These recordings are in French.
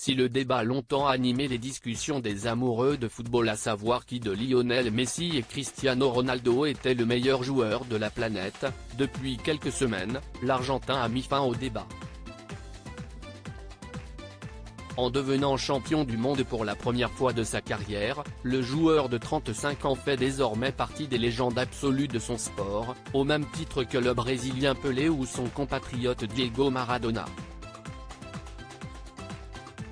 Si le débat a longtemps animé les discussions des amoureux de football, à savoir qui de Lionel Messi et Cristiano Ronaldo était le meilleur joueur de la planète, depuis quelques semaines, l'Argentin a mis fin au débat. En devenant champion du monde pour la première fois de sa carrière, le joueur de 35 ans fait désormais partie des légendes absolues de son sport, au même titre que le Brésilien Pelé ou son compatriote Diego Maradona.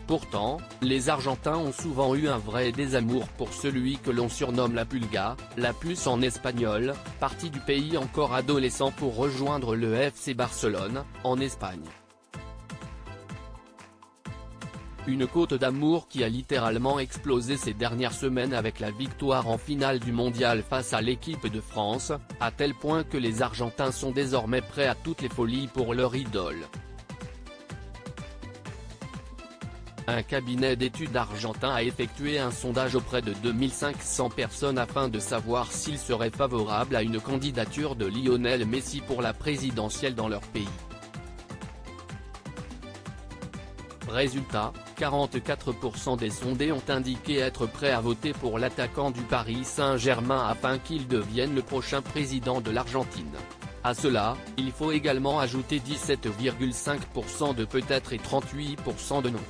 Pourtant, les Argentins ont souvent eu un vrai désamour pour celui que l'on surnomme la Pulga, la puce en espagnol, parti du pays encore adolescent pour rejoindre le FC Barcelone, en Espagne. Une côte d'amour qui a littéralement explosé ces dernières semaines avec la victoire en finale du mondial face à l'équipe de France, à tel point que les Argentins sont désormais prêts à toutes les folies pour leur idole. Un cabinet d'études argentin a effectué un sondage auprès de 2500 personnes afin de savoir s'ils seraient favorables à une candidature de Lionel Messi pour la présidentielle dans leur pays. Résultat, 44% des sondés ont indiqué être prêts à voter pour l'attaquant du Paris Saint-Germain afin qu'il devienne le prochain président de l'Argentine. À cela, il faut également ajouter 17,5% de peut-être et 38% de non.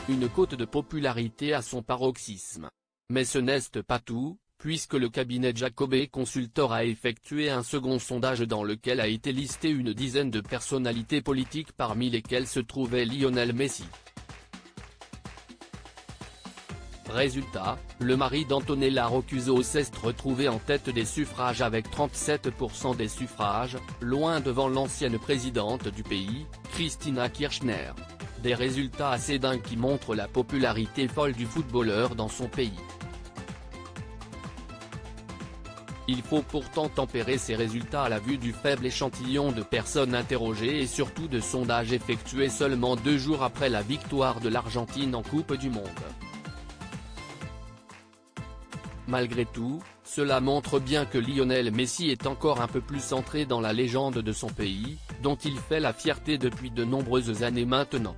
Une cote de popularité à son paroxysme. Mais ce n'est pas tout, puisque le cabinet Jacobet Consultor a effectué un second sondage dans lequel a été listé une dizaine de personnalités politiques parmi lesquelles se trouvait Lionel Messi. Résultat, le mari d'Antonella Roccuzzo s'est retrouvé en tête des suffrages avec 37% des suffrages, loin devant l'ancienne présidente du pays, Cristina Kirchner. Des résultats assez dingues qui montrent la popularité folle du footballeur dans son pays. Il faut pourtant tempérer ces résultats à la vue du faible échantillon de personnes interrogées et surtout de sondages effectués seulement 2 jours après la victoire de l'Argentine en Coupe du Monde. Malgré tout, cela montre bien que Lionel Messi est encore un peu plus ancré dans la légende de son pays, dont il fait la fierté depuis de nombreuses années maintenant.